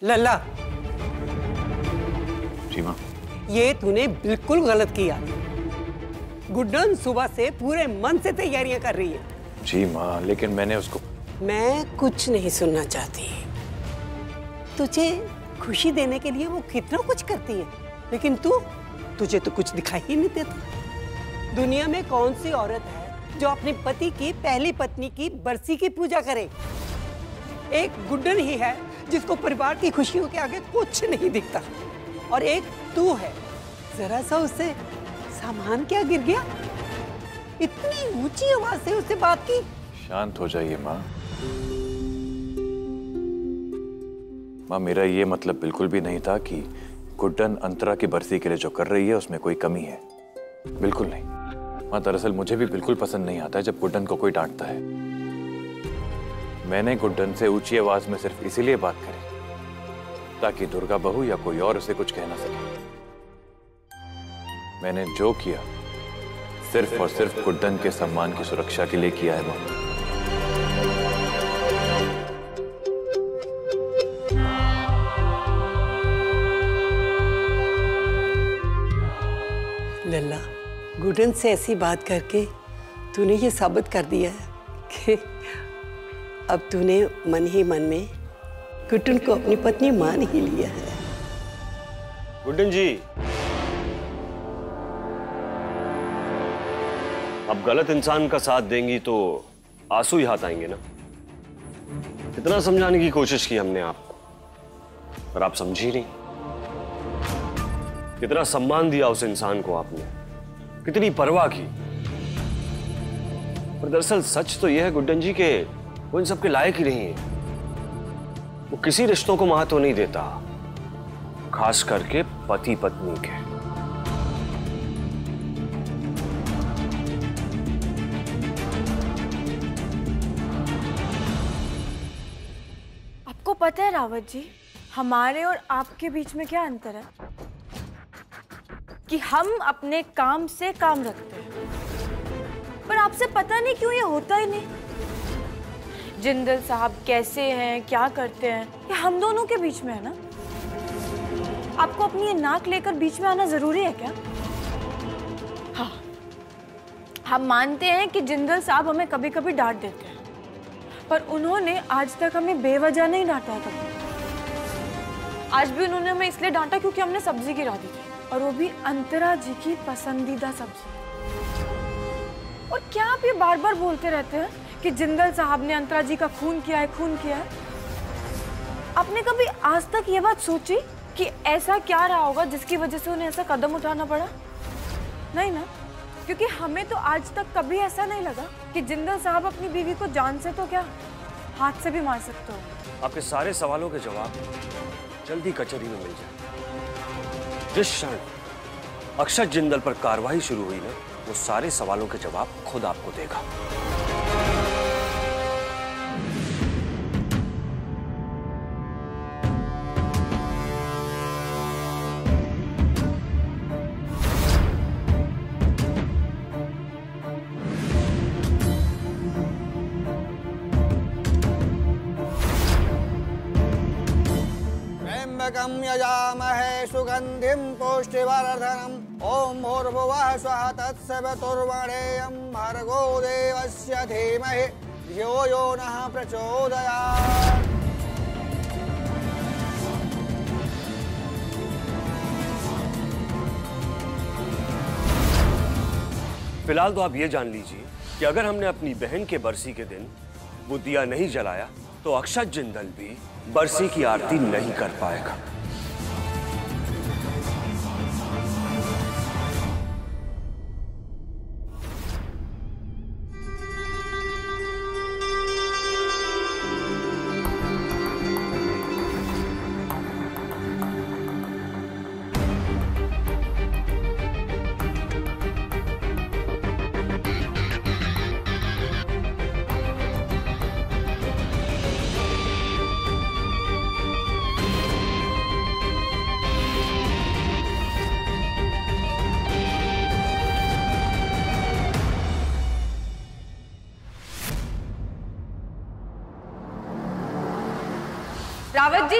लल्ला, जी माँ। ये तूने बिल्कुल गलत किया। गुड्डन सुबह से पूरे मन से तैयारियां कर रही है। जी माँ, लेकिन मैंने उसको। मैं कुछ नहीं सुनना चाहती। तुझे खुशी देने के लिए वो कितना कुछ करती है, लेकिन तुझे तो कुछ दिखाई ही नहीं देता। दुनिया में कौन सी औरत है जो अपने पति की पहली पत्नी की बरसी की पूजा करे? एक गुड्डन ही है जिसको परिवार की खुशियों के आगे कुछ नहीं दिखता, और एक तू है, जरा सा उससे सामान क्या गिर गया? इतनी ऊंची आवाज से उससे बात की। शांत हो जाइए माँ। माँ, मेरा ये मतलब बिल्कुल भी नहीं था कि गुड्डन अंतरा की बरसी के लिए जो कर रही है उसमें कोई कमी है। बिल्कुल नहीं माँ। दरअसल मुझे भी बिल्कुल पसंद नहीं आता है जब गुड्डन को कोई डांटता है। मैंने गुड्डन से ऊंची आवाज में सिर्फ इसीलिए बात करी ताकि दुर्गा बहू या कोई और उसे कुछ कह ना सके। मैंने जो किया सिर्फ और सिर्फ गुड्डन के सम्मान की सुरक्षा के लिए किया है माँ। लल्ला, गुड्डन से ऐसी बात करके तूने ये साबित कर दिया है कि अब तूने मन ही मन में गुड्डन को अपनी पत्नी मान ही लिया है। गुड्डन जी, अब गलत इंसान का साथ देंगी तो आंसू ही हाथ आएंगे ना। कितना समझाने की कोशिश की हमने आपको, पर आप समझी नहीं। कितना सम्मान दिया उस इंसान को आपने, कितनी परवाह की। पर दरअसल सच तो यह है गुड्डन जी के वो इन सब के लायक ही नहीं है। वो किसी रिश्तों को महत्व नहीं देता, खास करके पति पत्नी के। आपको पता है रावत जी, हमारे और आपके बीच में क्या अंतर है? कि हम अपने काम से काम रखते हैं, पर आपसे पता नहीं क्यों ये होता ही नहीं। जिंदल साहब कैसे हैं, क्या करते हैं, ये हम दोनों के बीच में है ना। आपको अपनी ये नाक लेकर बीच में आना जरूरी है क्या? हाँ, हम मानते हैं कि जिंदल साहब हमें कभी कभी डांट देते हैं, पर उन्होंने आज तक हमें बेवजह नहीं डांटा है कभी। आज भी उन्होंने हमें इसलिए डांटा क्योंकि हमने सब्जी गिरा दी थी, और वो भी अंतरा जी की पसंदीदा सब्जी। और क्या आप ये बार बार बोलते रहते हैं कि जिंदल साहब ने अंतरा जी का खून किया है, खून किया है? आपने कभी आज तक ये बात सोची कि ऐसा क्या रहा होगा जिसकी वजह से उन्हें ऐसा कदम उठाना पड़ा? नहीं ना, क्योंकि हमें तो आज तक कभी ऐसा नहीं लगा कि जिंदल साहब अपनी बीवी को जान से तो क्या, हाथ से भी मार सकते हो। आपके सारे सवालों के जवाब जल्दी कचहरी में मिल जाए। जिस क्षण अक्षत जिंदल पर कार्रवाई शुरू हुई ना, वो सारे सवालों के जवाब खुद आपको देगा। यजामहे सुगंधिं पुष्टिवर्धनम् ओम भूर्भुवः स्वः तत्सवितुर्वरेण्यं भर्गो देवस्य धीमहि धियो यो नः प्रचोदयात्। फिलहाल तो आप ये जान लीजिए कि अगर हमने अपनी बहन के बरसी के दिन वो दिया नहीं जलाया तो अक्षत जिंदल भी बरसी की आरती नहीं कर पाएगा। रावत जी,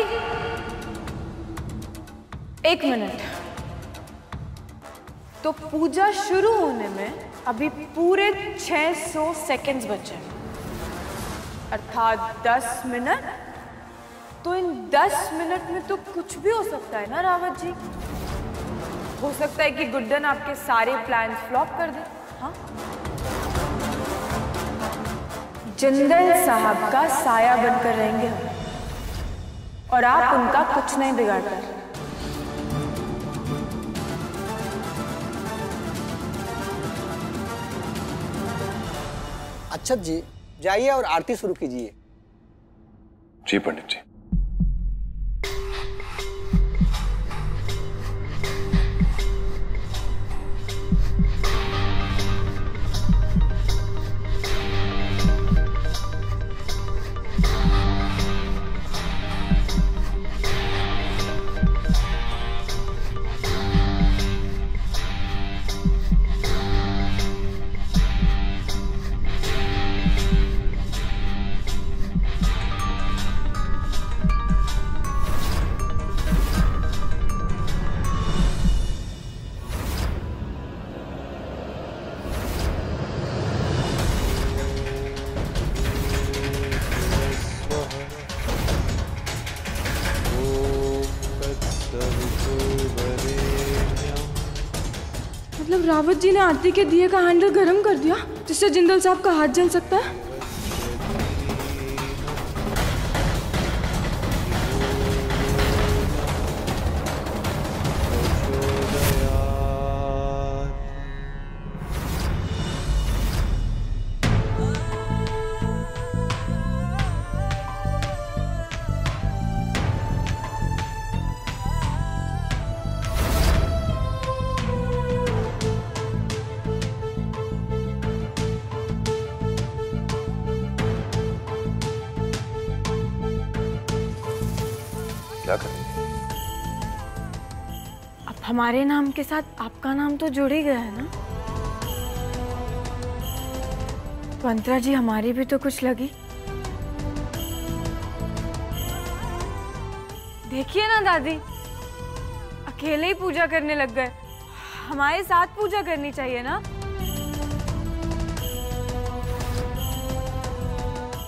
एक मिनट। तो पूजा शुरू होने में अभी पूरे 600 सेकंड्स बचे हैं, अर्थात 10 मिनट। तो इन 10 मिनट में तो कुछ भी हो सकता है ना रावत जी? हो सकता है कि गुड्डन आपके सारे प्लान्स फ्लॉप कर दे। हाँ, जिंदल साहब का साया बनकर रहेंगे हम, और आप उनका कुछ नहीं बिगाड़ पाए। अक्षत जी जाइए और आरती शुरू कीजिए। जी पंडित जी। मतलब रावत जी ने आरती के दिए का हैंडल गर्म कर दिया, जिससे जिंदल साहब का हाथ जल सकता है। क्या करेंगे? अब हमारे नाम के साथ आपका नाम तो जुड़ ही गया है ना। पंतरा जी, हमारी भी तो कुछ लगी। देखिए ना दादी, अकेले ही पूजा करने लग गए। हमारे साथ पूजा करनी चाहिए ना।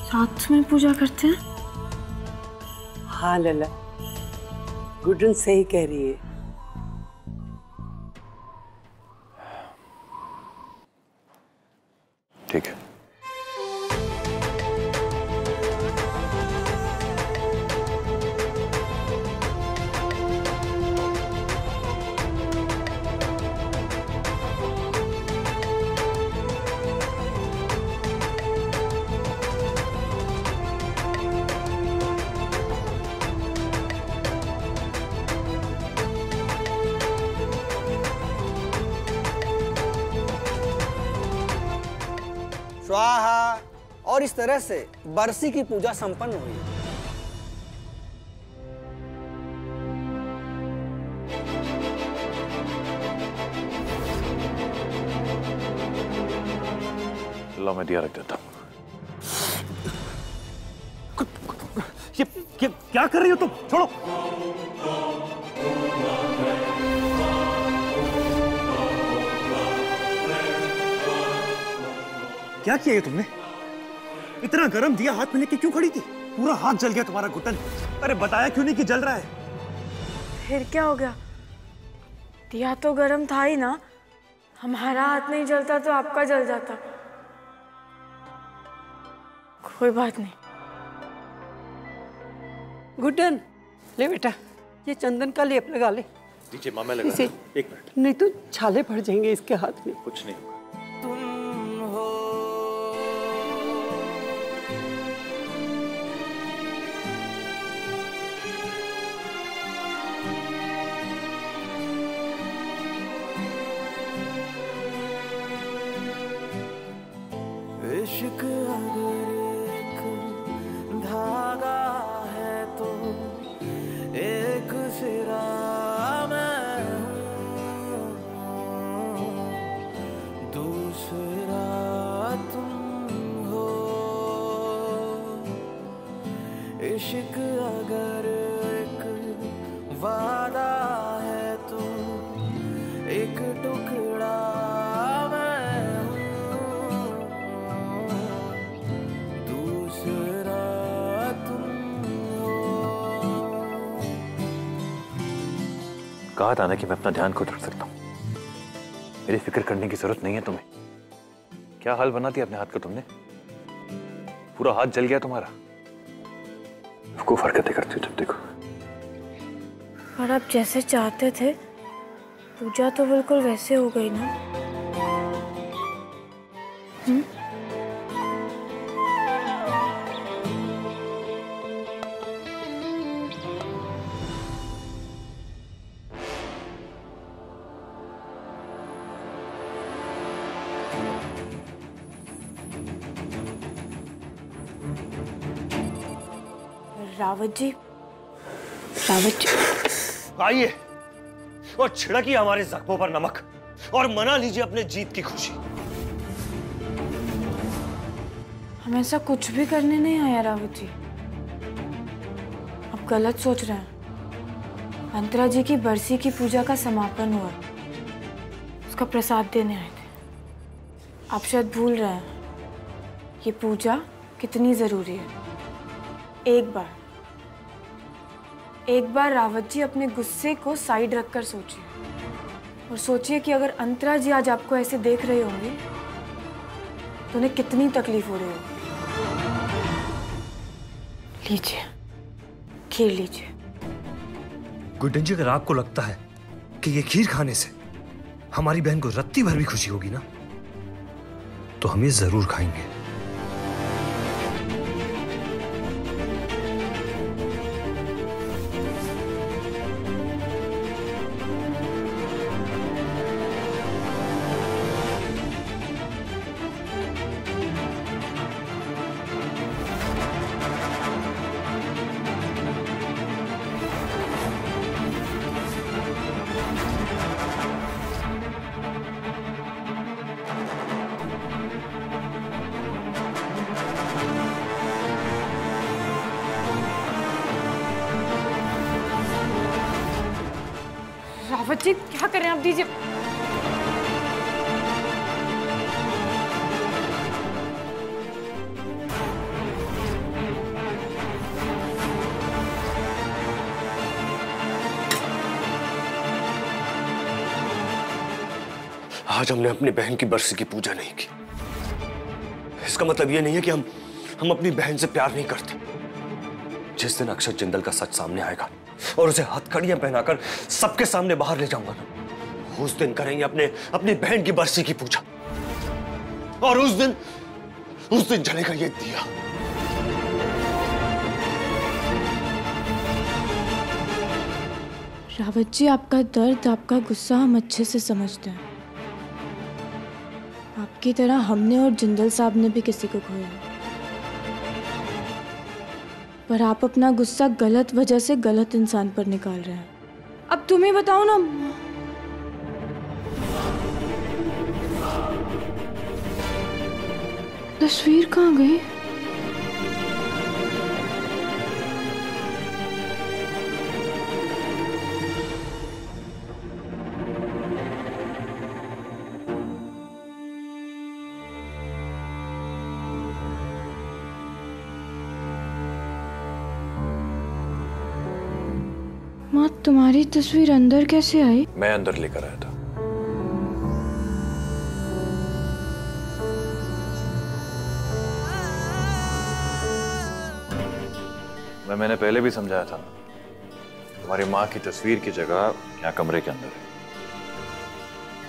साथ में पूजा करते हैं। हाँ लला, गुड्डन सही कह रही है। ठीक है। स्वाहा। और इस तरह से बरसी की पूजा संपन्न हुई। लो मैं दिया रख देता हूँ। ये क्या कर रही हो तुम? छोड़ो। क्या किया ये तुमने? इतना गरम दिया हाथ में लेके क्यों खड़ी थी? पूरा हाथ जल गया तुम्हारा घुटन। अरे बताया क्यों नहीं कि जल रहा है? फिर क्या हो गया? दिया तो गरम था ही ना। हमारा हाथ नहीं जलता तो आपका जल जाता। कोई बात नहीं। गुड्डन, ले बेटा, ये चंदन का लेप लगा ले। दीजिए मामा लगा। इसे एक मिनट। नहीं तो छाले पड़ जाएंगे इसके हाथ में। कुछ नहीं होगा। इश्क अगर एक धागा है तो एक सिरा मैं हूँ, कहा था ना कि मैं अपना ध्यान खुद रख सकता हूँ। मेरी फिक्र करने की जरूरत नहीं है तुम्हें। क्या हाल बना दिया अपने हाथ का तुमने? पूरा हाथ जल गया तुम्हारा। खूब हरकतें करती हो जब देखो। और आप जैसे चाहते थे पूजा तो बिल्कुल वैसे हो गई ना। रावत जी, आइए और छिड़किए हमारे जख्मों पर नमक और मना लीजिए अपने जीत की खुशी। हम ऐसा कुछ भी करने नहीं आया रावत जी। आप गलत सोच रहे हैं। अंतरा जी की बरसी की पूजा का समापन हुआ, उसका प्रसाद देने आए थे। आप शायद भूल रहे हैं ये पूजा कितनी जरूरी है। एक बार रावत जी अपने गुस्से को साइड रखकर सोचिए और सोचिए कि अगर अंतरा जी आज आपको ऐसे देख रहे होंगे तो उन्हें कितनी तकलीफ हो रही होगी। लीजिए, खीर लीजिए। गुड्डन जी, अगर आपको लगता है कि ये खीर खाने से हमारी बहन को रत्ती भर भी खुशी होगी ना, तो हम ये जरूर खाएंगे। रावत जी, क्या कर रहे हैं आप? दीजिए। आज हमने अपनी बहन की बरसी की पूजा नहीं की। इसका मतलब यह नहीं है कि हम अपनी बहन से प्यार नहीं करते। जिस दिन अक्षत जिंदल का सच सामने आएगा और उसे हथकड़ियां पहनाकर सबके सामने बाहर ले जाऊंगा ना, उस दिन करेंगे अपनी बहन की बरसी की पूजा। और उस दिन जलेगा ये दिया। रावत जी, आपका दर्द, आपका गुस्सा हम अच्छे से समझते हैं। आपकी तरह हमने और जिंदल साहब ने भी किसी को खोया है। पर आप अपना गुस्सा गलत वजह से गलत इंसान पर निकाल रहे हैं। अब तुम्हें बताओ ना, तस्वीर कहाँ गई? माँ, तुम्हारी तस्वीर अंदर कैसे आई? मैं अंदर लेकर आया था। मैंने पहले भी समझाया था, तुम्हारी माँ की तस्वीर की जगह यहाँ कमरे के अंदर है,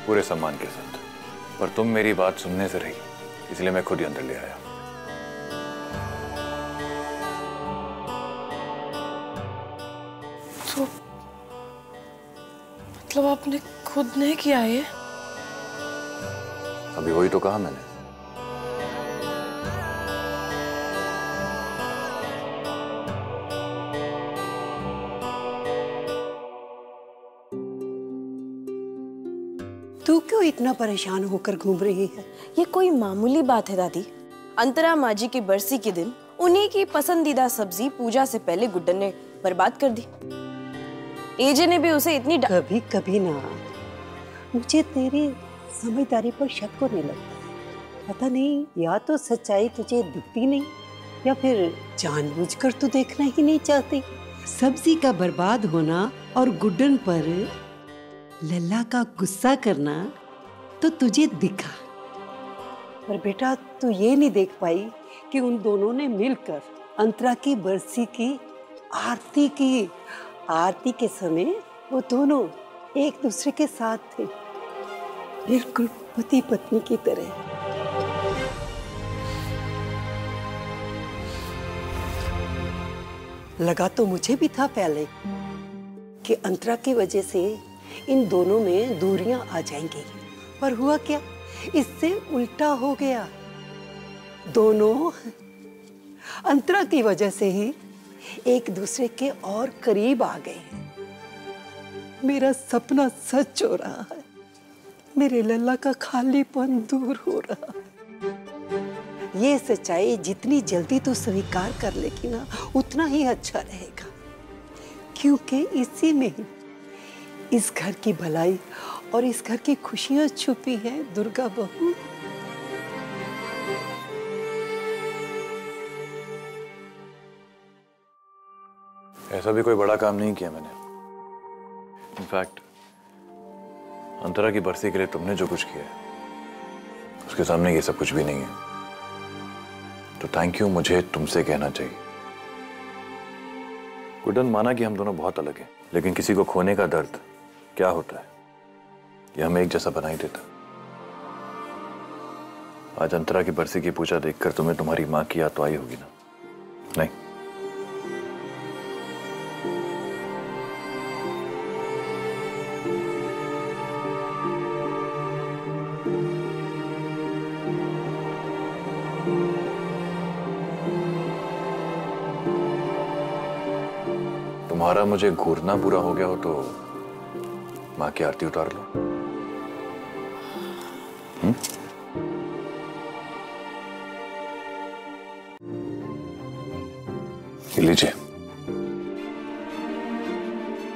पूरे सम्मान के साथ। पर तुम मेरी बात सुनने से रही, इसलिए मैं खुद ही अंदर ले आया। तो मतलब आपने खुद नहीं किया ये? अभी वही तो कहा मैंने। तू क्यों इतना परेशान होकर घूम रही है? ये कोई मामूली बात है दादी। अंतरा माँ जी की बरसी के दिन उन्हीं की पसंदीदा सब्जी पूजा से पहले गुड्डन ने बर्बाद कर दी। एजे ने भी उसे इतनी कभी कभी ना मुझे तेरी समझदारी पर शक होने लगता है। पता नहीं, या तो सच्चाई तुझे दिखती नहीं या फिर जानबूझकर तू देखना ही नहीं चाहती। सब्जी का बर्बाद होना और गुड्डन पर लल्ला का गुस्सा करना तो तुझे दिखा, पर बेटा तू ये नहीं देख पाई कि उन दोनों ने मिलकर अंतरा की बरसी की आरती की। आरती के समय वो दोनों एक दूसरे के साथ थे, बिल्कुल पति पत्नी की तरह। लगा तो मुझे भी था पहले कि अंतरा की वजह से इन दोनों में दूरियां आ जाएंगी, पर हुआ क्या, इससे उल्टा हो गया। दोनों अंतरा की वजह से ही एक दूसरे के और करीब आ गए। मेरा सपना सच हो रहा है, मेरे लल्ला का खालीपन दूर हो रहा है। ये सच्चाई जितनी जल्दी तू स्वीकार कर लेगी ना, उतना ही अच्छा रहेगा, क्योंकि इसी में ही इस घर की भलाई और इस घर की खुशियां छुपी हैं। दुर्गा बहू, ऐसा भी कोई बड़ा काम नहीं किया मैंने। इनफैक्ट अंतरा की बरसी के लिए तुमने जो कुछ किया है उसके सामने ये सब कुछ भी नहीं है। तो थैंक यू मुझे तुमसे कहना चाहिए। गुड्डन, माना कि हम दोनों बहुत अलग हैं, लेकिन किसी को खोने का दर्द क्या होता है ये हमें एक जैसा बना ही देता। आज अंतरा की बरसी की पूजा देखकर तुम्हें तुम्हारी माँ की याद तो आई होगी ना? नहीं? तुम्हारा मुझे घूरना पूरा हो गया हो तो माँ की आरती उतार लो। लीजिए,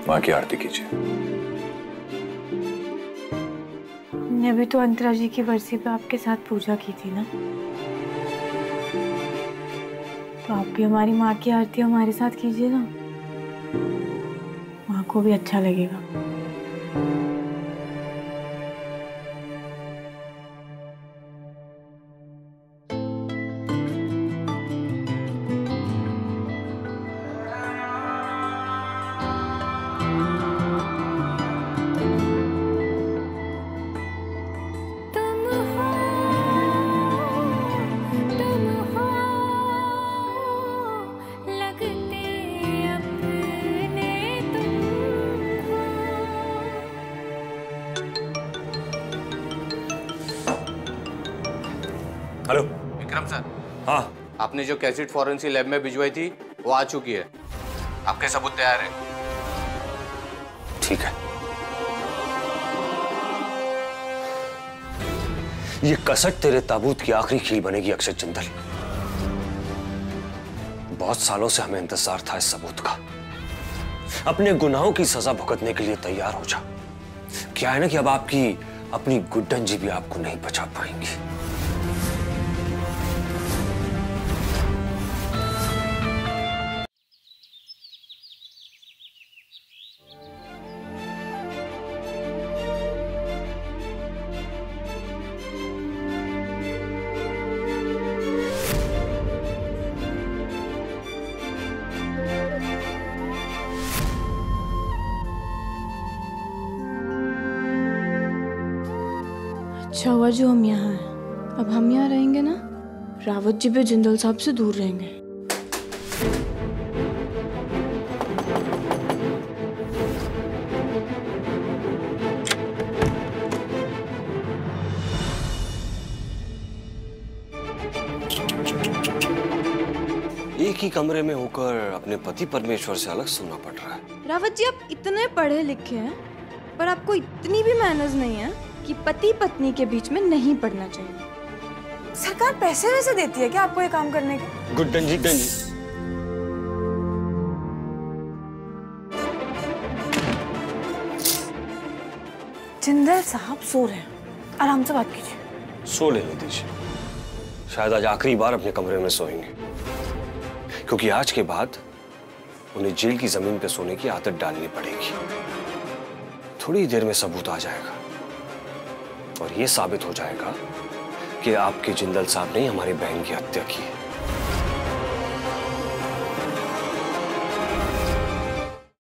माँ की आरती कीजिए। मैंने भी तो अंतरा जी की बरसी पे आपके साथ पूजा की थी ना, तो आप भी हमारी माँ की आरती हमारे साथ कीजिए ना, माँ को भी अच्छा लगेगा। हेलो विक्रम सर, हाँ, आपने जो कैसेट फॉरेंसिक लैब में भिजवाई थी वो आ चुकी है। आपके सबूत तैयार हैं। ठीक है। ये कसट तेरे ताबूत की आखिरी कील बनेगी अक्षय जिंदल। बहुत सालों से हमें इंतजार था इस सबूत का। अपने गुनाहों की सजा भुगतने के लिए तैयार हो जा। क्या है ना कि अब आपकी अपनी गुड्डन जी भी आपको नहीं बचा पाएंगी। अच्छा हुआ जो हम यहाँ हैं। अब हम यहाँ रहेंगे ना, रावत जी भी जिंदल साहब से दूर रहेंगे। एक ही कमरे में होकर अपने पति परमेश्वर से अलग सोना पड़ रहा है। रावत जी, आप इतने पढ़े लिखे हैं, पर आपको इतनी भी मैनर्स नहीं है कि पति पत्नी के बीच में नहीं पढ़ना चाहिए। सरकार पैसे वैसे देती है क्या आपको ये काम करने के? गुड्डन जी, जिंदल साहब सो रहे हैं, आराम से बात कीजिए। सो लेने दीजिए। शायद आज आखिरी बार अपने कमरे में सोएंगे, क्योंकि आज के बाद उन्हें जेल की जमीन पर सोने की आदत डालनी पड़ेगी। थोड़ी देर में सबूत आ जाएगा और ये साबित हो जाएगा कि आपके जिंदल साहब ने हमारी बहन की हत्या की है।